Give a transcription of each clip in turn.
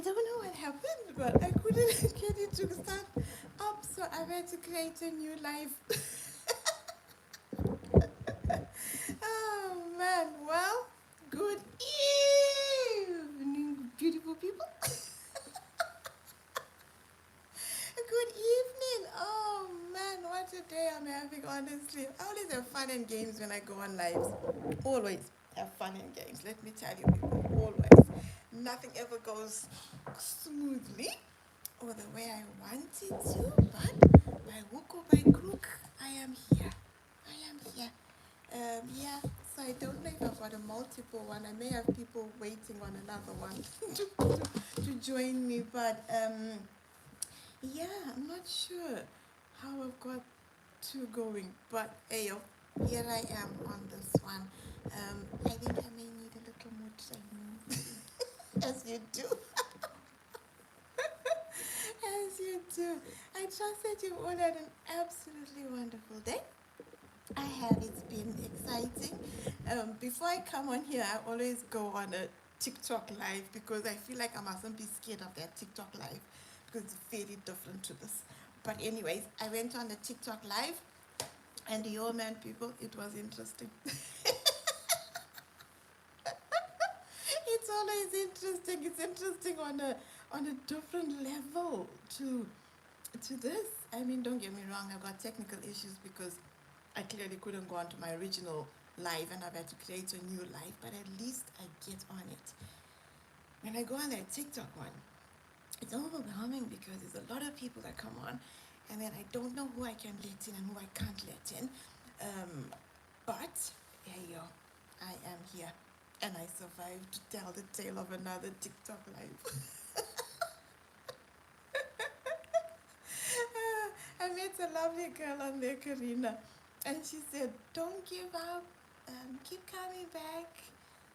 don't know what happened, but I couldn't get it to start up, so I had to create a new live. Oh man, well, good evening, beautiful people. Good evening. Oh man, what a day I'm having, honestly. I always have fun and games when I go on lives. Always have fun and games. Let me tell you, people, always. Nothing ever goes smoothly or the way I want it to, but by hook or by crook, I am here. I am here. Yeah, so I don't know if I've got a multiple one. I may have people waiting on another one to join me, but yeah, I'm not sure how I've got two going, but hey, here I am on this one. I think I may need a little more training, as you do, as you do. I trust that you've all had an absolutely wonderful day. I have. It's been exciting. Before I come on here, I always go on a TikTok live because I feel like I mustn't be scared of that TikTok live because it's very different to this. But anyways, I went on the TikTok live, and yo man, people, it was interesting. It's always interesting. It's interesting on a different level to this. I mean, don't get me wrong, I've got technical issues because I clearly couldn't go onto my original live and I've had to create a new live, but at least I get on it. When I go on that TikTok one, it's overwhelming because there's a lot of people that come on and then I don't know who I can let in and who I can't let in. But here you go, I am here and I survived to tell the tale of another TikTok live. I met a lovely girl on there, Karina, and she said, "Don't give up, keep coming back,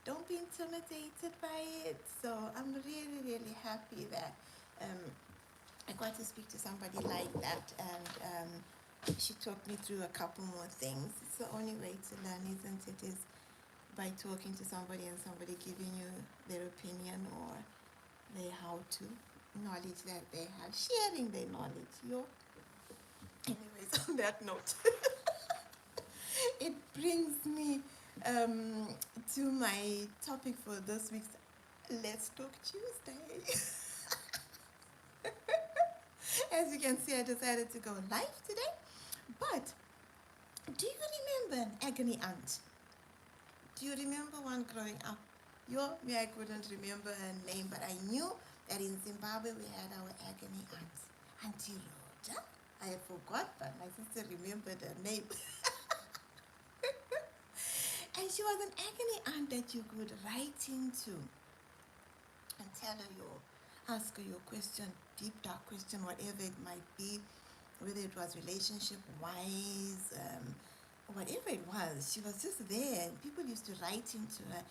don't be intimidated by it." So I'm really, really happy that I got to speak to somebody like that, and she talked me through a couple more things. It's the only way to learn, isn't it? Is by talking to somebody and somebody giving you their opinion or their how-to knowledge that they have, sharing their knowledge. Anyways, on that note, it brings me to my topic for this week's Let's Talk Tuesday. As you can see, I decided to go live today. But do you remember an agony aunt? Do you remember one growing up? Me, I couldn't remember her name, but I knew that in Zimbabwe we had our agony aunt, Auntie Rhoda. I forgot, but my sister remembered her name. And she was an agony aunt that you could write into and tell her ask her your question, deep dark question, whatever it might be, whether it was relationship wise, whatever it was, she was just there. People used to write into her,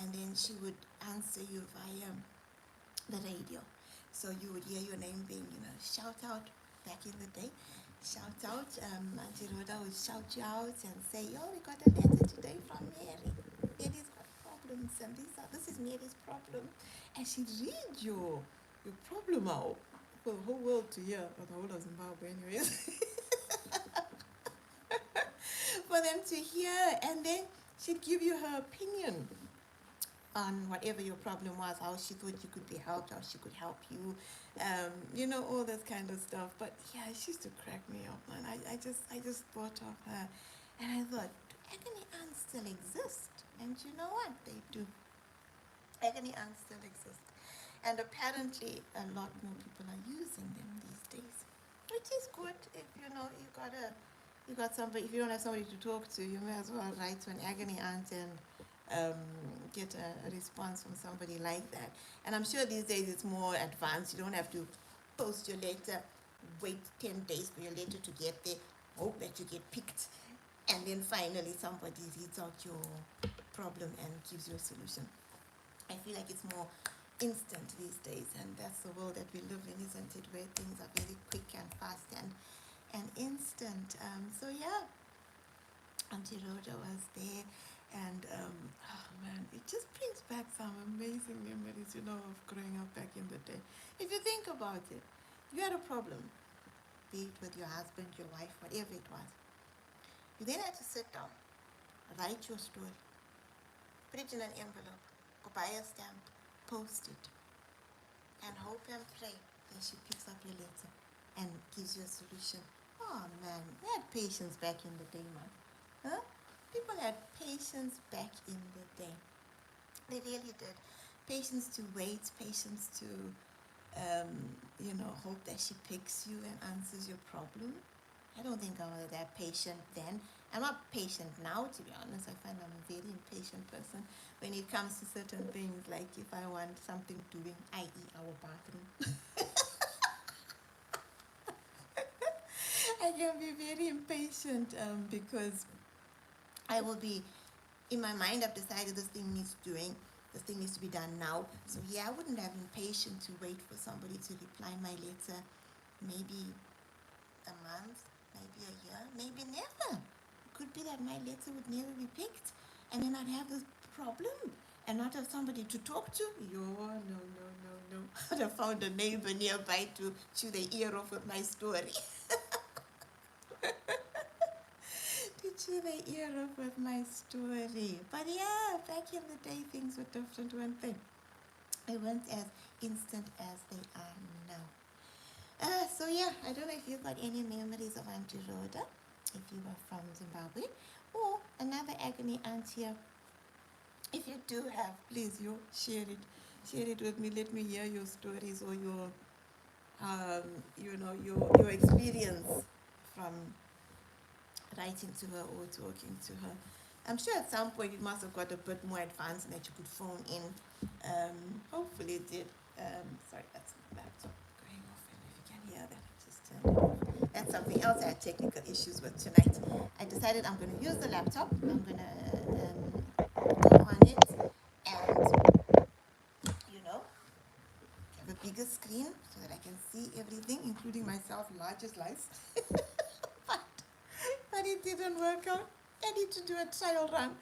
and then she would answer you via the radio. So you would hear your name being, shout out back in the day. Shout out, Auntie Rhoda would shout you out and say, "Yo, we got a letter today from Mary. Mary's got problems, and this is Mary's problem." And she'd read your problem out for the whole world to hear, or the whole of Zimbabwe, anyways, for them to hear, and then she'd give you her opinion on whatever your problem was, how she thought you could be helped, how she could help you, all this kind of stuff. But yeah, she used to crack me up, man. I just thought of her, and I thought, do agony aunts still exist? And you know what? They do. Agony aunts still exist, and apparently a lot more people are using them these days, which is good. If you got somebody. If you don't have somebody to talk to, you may as well write to an agony aunt and get a response from somebody like that. And I'm sure these days it's more advanced. You don't have to post your letter, wait 10 days for your letter to get there, hope that you get picked, and then finally somebody reads out your problem and gives you a solution. I feel like it's more instant these days, and that's the world that we live in, isn't it, where things are very quick and fast and instant. So yeah, Auntie Rhoda was there, and oh man, it just brings back back some amazing memories, of growing up back in the day. If you think about it, you had a problem, be it with your husband, your wife, whatever it was. You then had to sit down, write your story, put it in an envelope, go buy a stamp, post it, and hope and pray that she picks up your letter and gives you a solution. Oh man, we had patience back in the day, man. Huh? People had patience back in the day. They really did. Patience to wait, patience to, hope that she picks you and answers your problem. I don't think I was that patient then. I'm not patient now, to be honest. I find I'm a very impatient person when it comes to certain things, like if I want something doing, i.e. our bathroom. I can be very impatient because I will be, in my mind, I've decided this thing needs doing, this thing needs to be done now. So yeah, I wouldn't have been patient to wait for somebody to reply my letter, maybe a month, maybe a year, maybe never. It could be that my letter would never be picked, and then I'd have this problem and not have somebody to talk to. No. I'd have found a neighbor nearby to chew the ear off with my story. To chew the ear off with my story. But yeah, back in the day, things were different, weren't they? They weren't as instant as they are now. So yeah, I don't know if you've got any memories of Auntie Rhoda, if you were from Zimbabwe, or another agony aunt here. If you do have, please, share it. Share it with me. Let me hear your stories or your experience from writing to her or talking to her. I'm sure at some point it must have got a bit more advanced and that you could phone in. Hopefully it did. Sorry, that's my laptop going off, and if you can hear that, just turn it off. That's something else I had technical issues with tonight. I decided I'm going to use the laptop. I'm going to go on it and, have a bigger screen so that I can see everything, including myself, large as life. But it didn't work out. I need to do a trial run.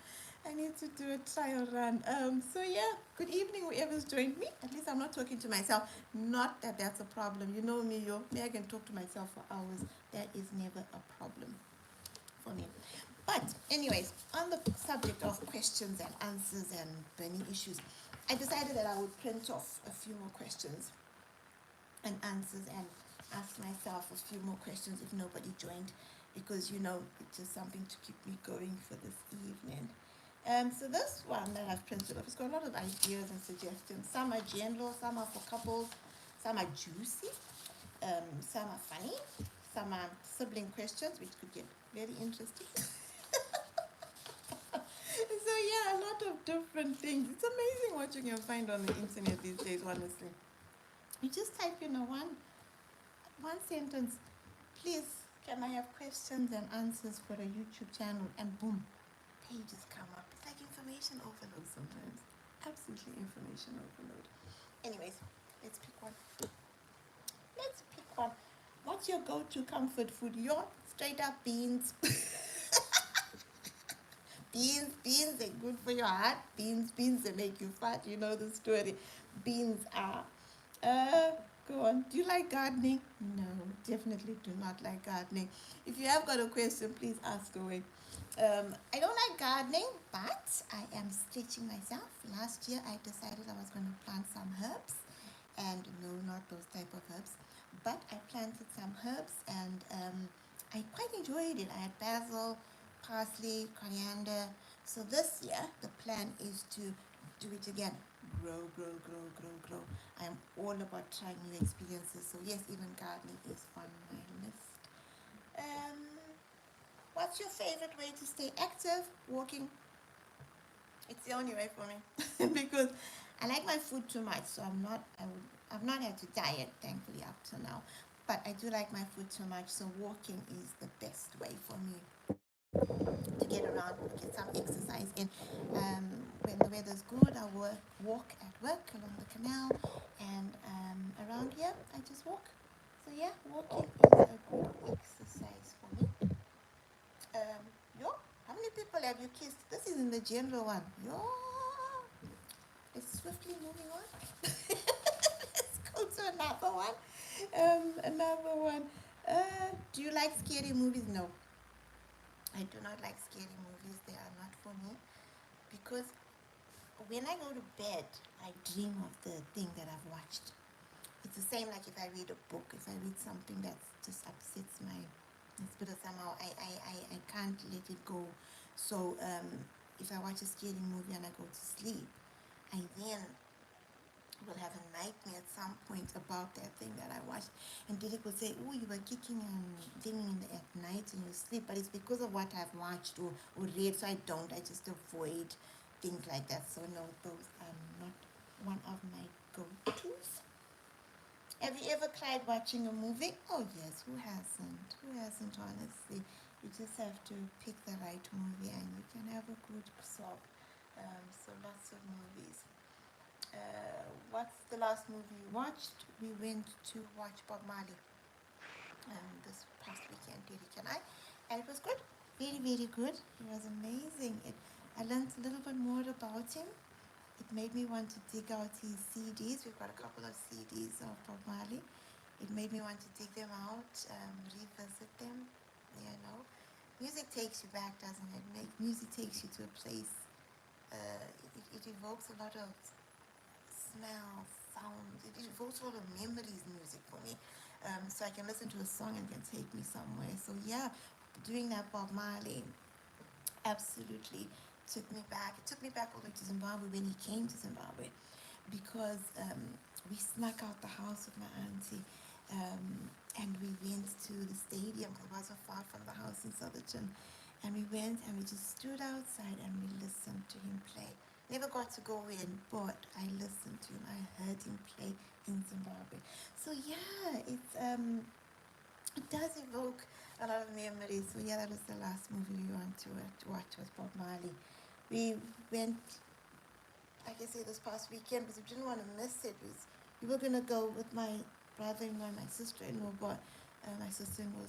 So yeah, good evening, whoever's joined me. At least I'm not talking to myself. Not that that's a problem. You know me, I can talk to myself for hours. That is never a problem for me. But anyways, on the subject of questions and answers and burning issues, I decided that I would print off a few more questions and answers and ask myself a few more questions if nobody joined, because it's just something to keep me going for this evening. So this one that I've printed off, it's got a lot of ideas and suggestions. Some are general, some are for couples, some are juicy, some are funny, some are sibling questions, which could get very interesting. So yeah, a lot of different things. It's amazing what you can find on the internet these days, honestly. You just type in one sentence, please, can I have questions and answers for a YouTube channel, and boom, pages come up. It's like information overload sometimes. Absolutely information overload. Anyways, let's pick one. What's your go-to comfort food? Your straight up beans. Beans are good for your heart. Beans they make you fat. You know the story. Beans are. Go on. Do you like gardening? No, definitely do not like gardening. If you have got a question, please ask away. I don't like gardening, but I am stretching myself. Last year, I decided I was going to plant some herbs, and no, not those type of herbs, but I planted some herbs, and I quite enjoyed it. I had basil, parsley, coriander. So this year, the plan is to do it again. Grow. I am all about trying new experiences. So yes, even gardening is on my list. What's your favorite way to stay active? Walking. It's the only way for me because I like my food too much. So I've not had to diet, thankfully, up to now. But I do like my food too much. So walking is the best way for me to get around, get some exercise in. When the weather's good, I walk at work along the canal, and around here, I just walk. So yeah, walking is a good exercise for me. How many people have you kissed? This is in the general one. Another one. Do you like scary movies? No, I do not like scary movies. They are not for me because when I go to bed, I dream of the thing that I've watched. It's the same like if I read a book, if I read something that just upsets my spirit somehow, I can't let it go. So if I watch a scary movie and I go to sleep, I then will have a nightmare at some point about that thing that I watched. And Derek will say, oh, you were kicking and dinging at night in your sleep, but it's because of what I've watched or read, so I don't. I just avoid things like that. So no, those are not one of my go-tos. Have you ever cried watching a movie? Oh yes, who hasn't? Who hasn't, honestly? You just have to pick the right movie and you can have a good sob. So lots of movies. What's the last movie you watched? We went to watch Bob Marley this past weekend, Derek and I, and it was good. Very, very good. It was amazing. I learned a little bit more about him. It made me want to dig out his CDs. We've got a couple of CDs of Bob Marley. It made me want to dig them out, revisit them. You know, music takes you back, doesn't it? Music takes you to a place. It evokes a lot of smells, sounds. It evokes a lot of memories. Music for me, so I can listen to a song and it can take me somewhere. So yeah, doing that Bob Marley absolutely took me back. It took me back all the way to Zimbabwe when he came to Zimbabwe, because we snuck out the house with my auntie, and we went to the stadium because it wasn't far from the house in Southerton. And we went and we just stood outside and we listened to him play. Never got to go in, but I listened to him. I heard him play in Zimbabwe. So yeah, it does evoke a lot of memories. So yeah, that was the last movie we went to watch was Bob Marley. We went, like I say, this past weekend because we didn't want to miss it. We were gonna go with my brother-in-law and my sister-in-law, but my sister-in-law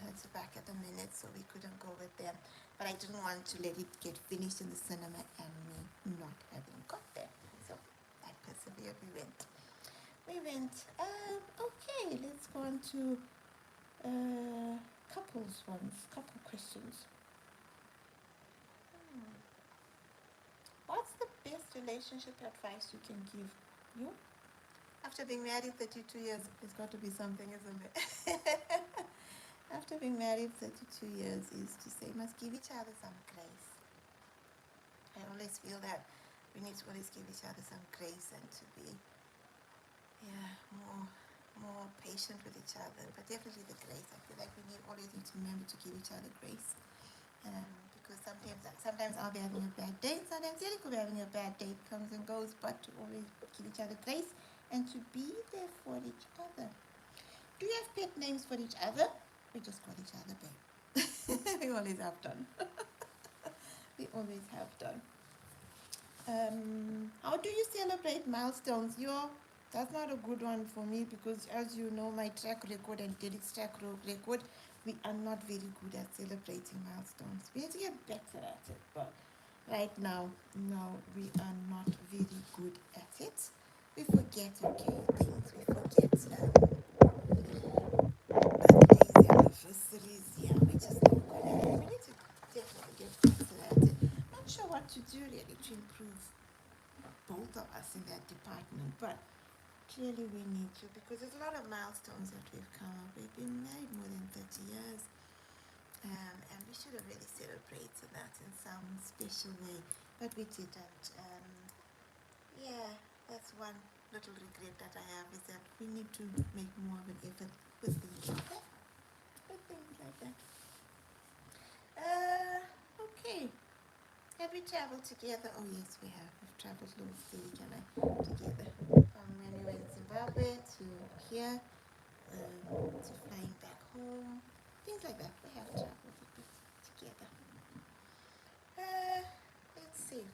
had to back at the minute, so we couldn't go with them. But I didn't want to let it get finished in the cinema and me not having got there. So I persevered. We went. Okay, let's go on to couple questions. What's the best relationship advice you can give? You? After being married 32 years, it's got to be something, isn't it? After being married 32 years is to say, must give each other some grace. I always feel that we need to always give each other some grace and to be, more patient with each other. But definitely the grace. I feel like we always need to remember to give each other grace. Because sometimes I'll be having a bad day, sometimes Eric will be having a bad day, comes and goes, but to always give each other grace and to be there for each other. Do you have pet names for each other? We just call each other babe. We always have done. We always have done. How do you celebrate milestones? That's not a good one for me because, as you know, my track record and Derek's track record, we are not very good at celebrating milestones. We need to get better at it, but right now, no, we are not very good at it. We forget, things. We forget birthdays, anniversaries. Yeah, we just not good at it. We need to definitely get better at it. Not sure what to do really to improve both of us in that department, but clearly we need to, because there's a lot of milestones that we've come up. We've been married more than 30 years, and we should have really celebrated that in some special way, but we didn't. Yeah, that's one little regret that I have, is that we need to make more of an effort with things like that. Okay. Have we traveled together? Oh yes, we have. We've traveled Louis Derek and I together. From when we were in Zimbabwe to here, to flying back home, things like that. We have traveled a bit together. Let's see.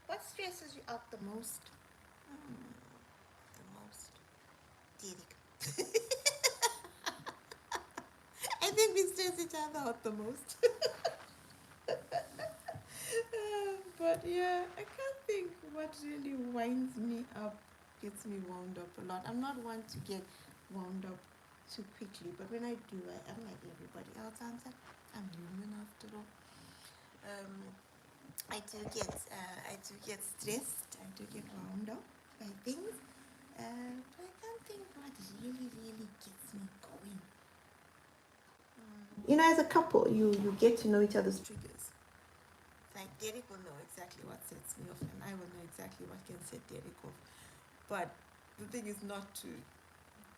What stresses you out the most? The most? Derek. I think we stress each other out the most. But yeah, I can't think what really winds me up, gets me wound up a lot. I'm not one to get wound up too quickly. But when I do, I'm like everybody else answered. I'm human after all. Um, I do get stressed. I do get wound up by things. But I can't think what really gets me going. You know, as a couple, you get to know each other's triggers. Like Derek will know exactly what sets me off, and I will know exactly what can set Derek off. But the thing is not to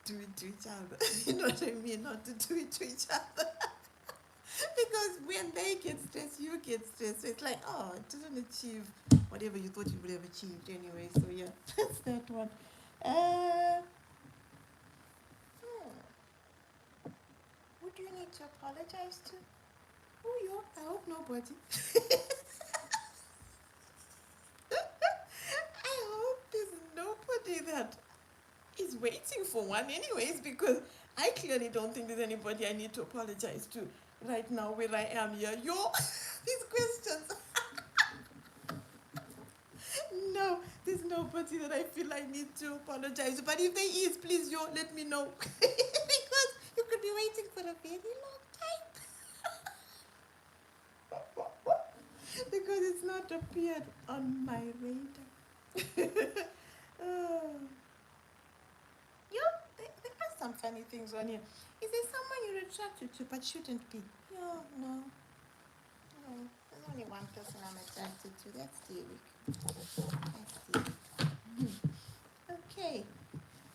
do it to each other. You know what I mean? Not to do it to each other. Because when they get stressed, you get stressed. So it's like, oh, it doesn't achieve whatever you thought you would have achieved anyway. So yeah, that's that one. Uh, hmm. Who do you need to apologize to? Oh, you? I hope nobody. I hope there's nobody that is waiting for one anyways, because I clearly don't think there's anybody I need to apologize to right now where I am here. These questions. No, there's nobody that I feel I need to apologize to. But if there is, please, let me know. Because you could be waiting for a very long time. Because it's not appeared on my radar. Oh. There are some funny things on here. Is there someone you're attracted to but shouldn't be? No. There's only one person I'm attracted to. That's Derek. That's Derek. Okay.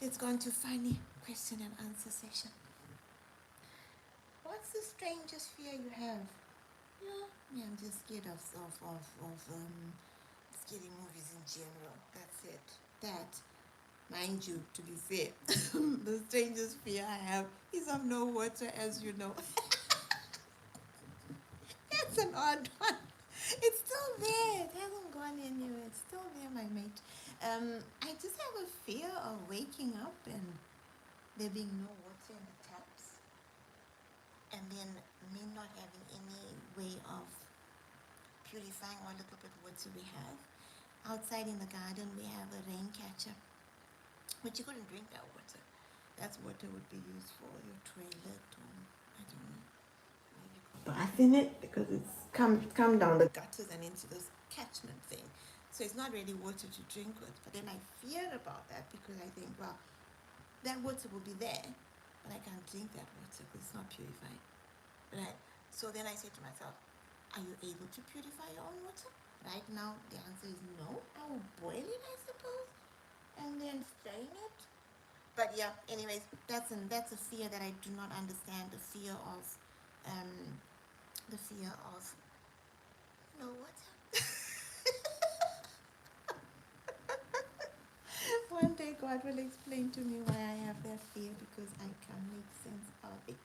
Let's go on to funny question and answer session. What's the strangest fear you have? I'm just scared of scary movies in general. That's it. That, mind you, to be fair, the strangest fear I have is of no water, as you know. That's an odd one. It's still there. It hasn't gone anywhere. It's still there, my mate. I just have a fear of waking up and there being no water in the taps, and then me not having any way of purifying what little bit water we have. Outside in the garden, we have a rain catcher, but you couldn't drink that water. That's water would be used for your toilet, or I don't know, maybe bath in it, because it's come down the gutters and into this catchment thing. So it's not really water to drink with. But then I fear about that because I think, well, that water will be there, but I can't drink that water because it's not purified. Right? So then I say to myself, are you able to purify your own water? Right now, the answer is no. I will boil it, I suppose, and then strain it. But yeah, anyways, that's a fear that I do not understand. The fear of no water. One day God will explain to me why I have that fear, because I can make sense of it.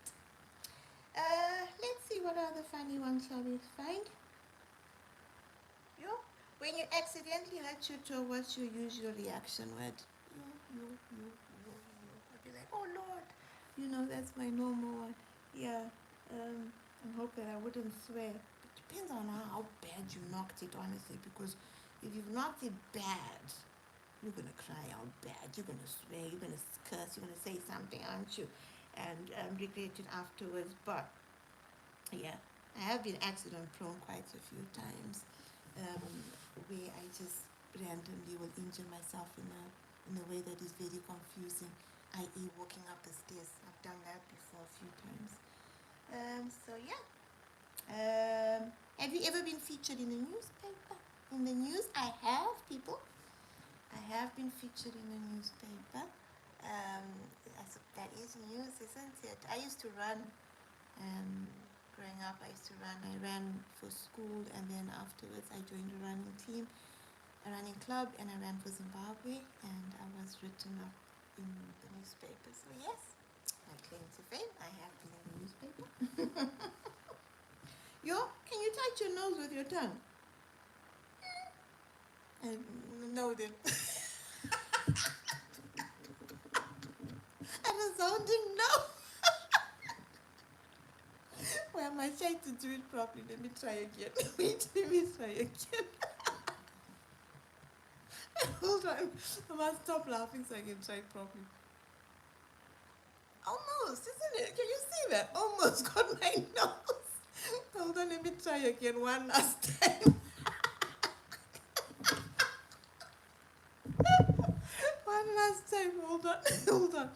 Let's see what other funny ones shall we find. When you accidentally hurt your toe, what's your usual reaction word? I'd be like, oh Lord. That's my normal one. Yeah. I hope that I wouldn't swear. It depends on how bad you knocked it, honestly, because if you've knocked it bad, you're gonna cry out bad. You're gonna swear. You're gonna curse. You're gonna say something, aren't you? And regret it afterwards. But yeah, I have been accident prone quite a few times, where I just randomly will injure myself in a way that is very confusing, i.e. walking up the stairs. I've done that before a few times. So yeah. Have you ever been featured in the newspaper? In the news? I have, people. I have been featured in the newspaper. That is news, isn't it? I used to run. Growing up, I used to run. I ran for school, and then afterwards I joined a running team, a running club, and I ran for Zimbabwe, and I was written up in the newspaper. So yes, I claim to fame. I have been in the newspaper. Can you touch your nose with your tongue? No, then. A resounding no. Why am I trying to do it properly? Let me try again. Wait, let me try again. Hold on. I must stop laughing so I can try it properly. Almost, isn't it? Can you see that? Almost got my nose. Hold on, let me try again one last time. One last time. Hold on. Hold on.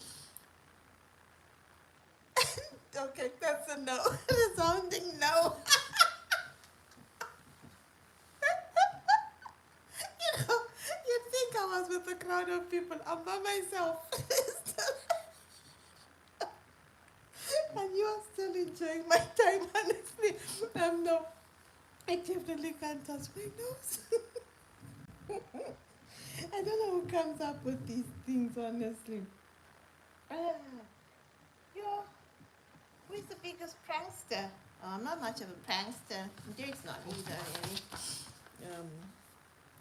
Okay, that's a no. Resounding no. You know, you'd think I was with a crowd of people. I'm by myself. And you are still enjoying my time, honestly. No, I definitely can't touch my nose. I don't know who comes up with these things, honestly. Ah, you're, who is the biggest prankster? Oh, I'm not much of a prankster. Derek's not either, really. Um,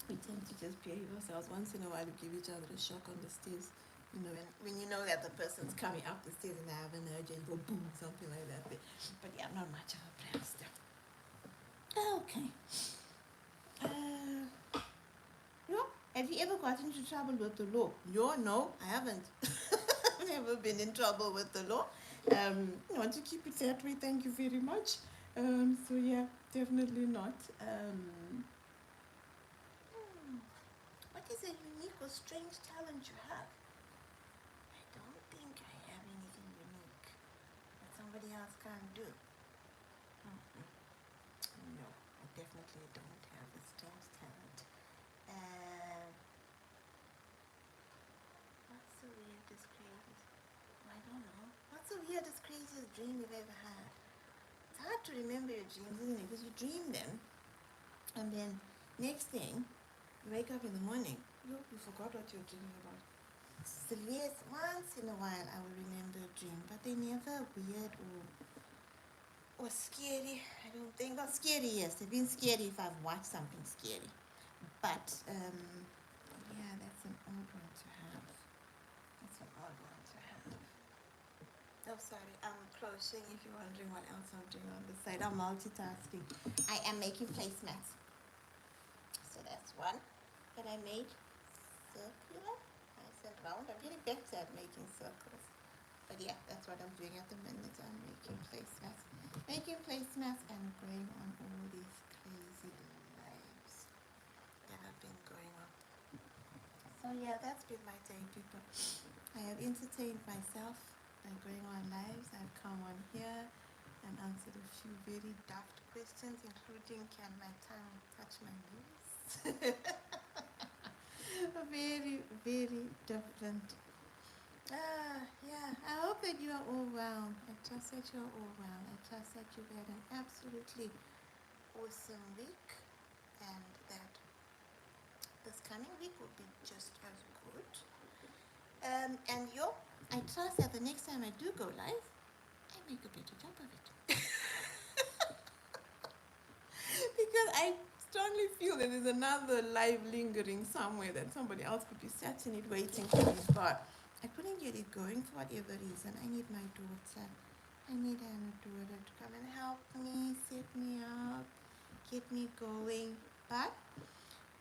we tend to just behave ourselves. Once in a while, we give each other a shock on the stairs. You know, when you know that the person's coming up the stairs and they have an urgent or boom, something like that. But yeah, I'm not much of a prankster. Okay. Yeah. Have you ever got into trouble with the law? No, I haven't. I've never been in trouble with the law. I want to keep it that way. Thank you very much. So yeah, definitely not. What is a unique or strange talent you have? I don't think I have anything unique that somebody else can't do. No, I definitely don't have a strange talent. Uh, what's the weirdest, craziest? I don't know. What's the weirdest, craziest dream you've ever had? It's hard to remember your dreams, isn't it? Because you dream them, and then next thing, you wake up in the morning, you forgot what you were dreaming about. So yes, once in a while I will remember a dream, but they're never weird or scary. I don't think. Well, scary, yes. They've been scary if I've watched something scary. But yeah, that's an odd one to have. That's an odd one to have. Oh, sorry, I'm crocheting. If you're wondering what else I'm doing on the side, I'm multitasking. I am making placemats. So that's one that I made circular. I said round. I'm getting better at making circles. But yeah, that's what I'm doing at the minute. I'm making placemats. Making placemats and going on all these crazy lives that have been going on. So yeah, that's been my day, people. I have entertained myself by going on lives. I've come on here and answered a few very daft questions, including can my tongue touch my nose? Very, very different. Yeah. I hope that you are all well. I trust that you are all well. I trust that you've had an absolutely awesome week and that this coming week will be just as good. I trust that the next time I do go live, I make a better job of it. Because I strongly feel that there's another live lingering somewhere that somebody else could be sitting it waiting for me, but I couldn't get it going for whatever reason. I need my daughter. I need Anna daughter to come and help me, set me up, get me going. But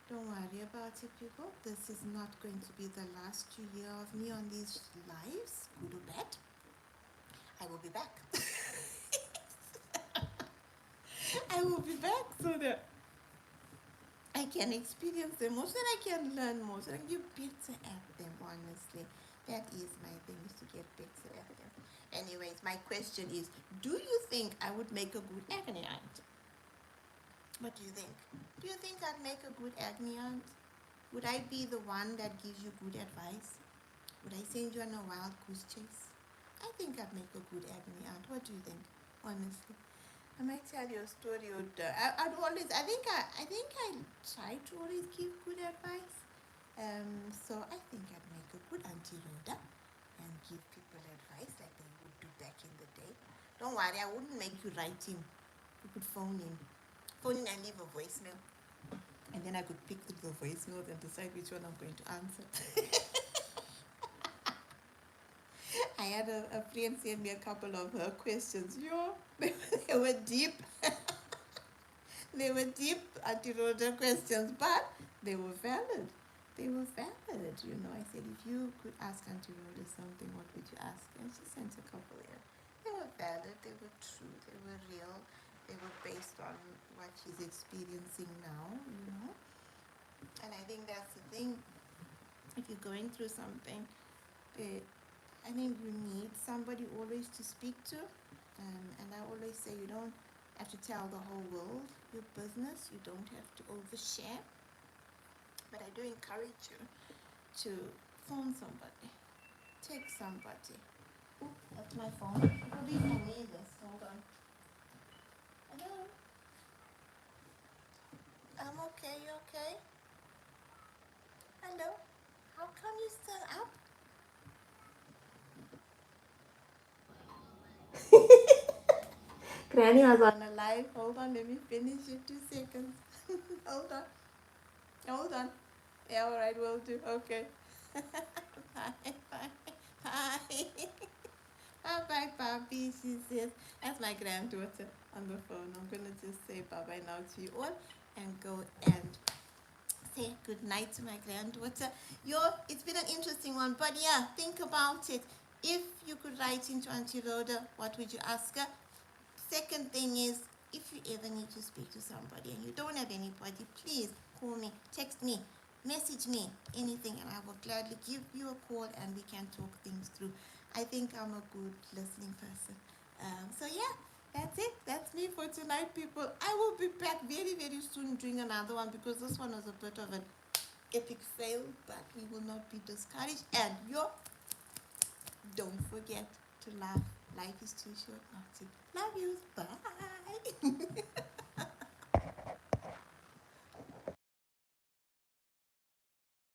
don't worry about it, people. This is not going to be the last year of me on these lives, good or bad. I will be back. I will be back so that I can experience them more, so that I can learn more, so that I can get better at them, honestly. That is my thing, is to get better at them. Anyways, my question is, do you think I would make a good agony aunt? What do you think? Do you think I'd make a good agony aunt? Would I be the one that gives you good advice? Would I send you on a wild goose chase? I think I'd make a good agony aunt. What do you think? Honestly, I might tell you a story. I'd always. I think I try to always give good advice. So I think I'd make a good Auntie Rhoda and give people advice like they would do back in the day. Don't worry, I wouldn't make you write in. You could phone in and leave a voicemail, and then I could pick the voicemails and decide which one I'm going to answer. I had a friend send me a couple of her questions. They were deep. They were deep Auntie Rhoda questions, but they were valid. they were valid. I said, if you could ask Auntie Rhoda something, what would you ask? And she sent a couple there. They were valid, they were true, they were real, they were based on what she's experiencing now. And I think that's the thing. If you're going through something, you need somebody always to speak to. And I always say you don't have to tell the whole world your business. You don't have to overshare. But I do encourage you to phone somebody, text somebody. Ooh, that's my phone. It'll be for me this. Hold on. Hello? I'm okay. You okay? Hello? How come you still up? Granny was on a live. Hold on, let me finish in 2 seconds. Hold on. Hold on. Yeah, all right, will do. Okay. Bye. Bye. Bye. Bye, Bobby. She says, that's my granddaughter on the phone. I'm going to just say bye-bye now to you all and go and say good night to my granddaughter. It's been an interesting one, but yeah, think about it. If you could write into Auntie Rhoda, what would you ask her? Second thing is, if you ever need to speak to somebody and you don't have anybody, please call me, text me, message me, anything, and I will gladly give you a call and we can talk things through. I think I'm a good listening person. So yeah, that's it. That's me for tonight, people. I will be back very, very soon doing another one because this one was a bit of an epic fail, but we will not be discouraged. And don't forget to laugh. Life is too short not to. Love you. Bye.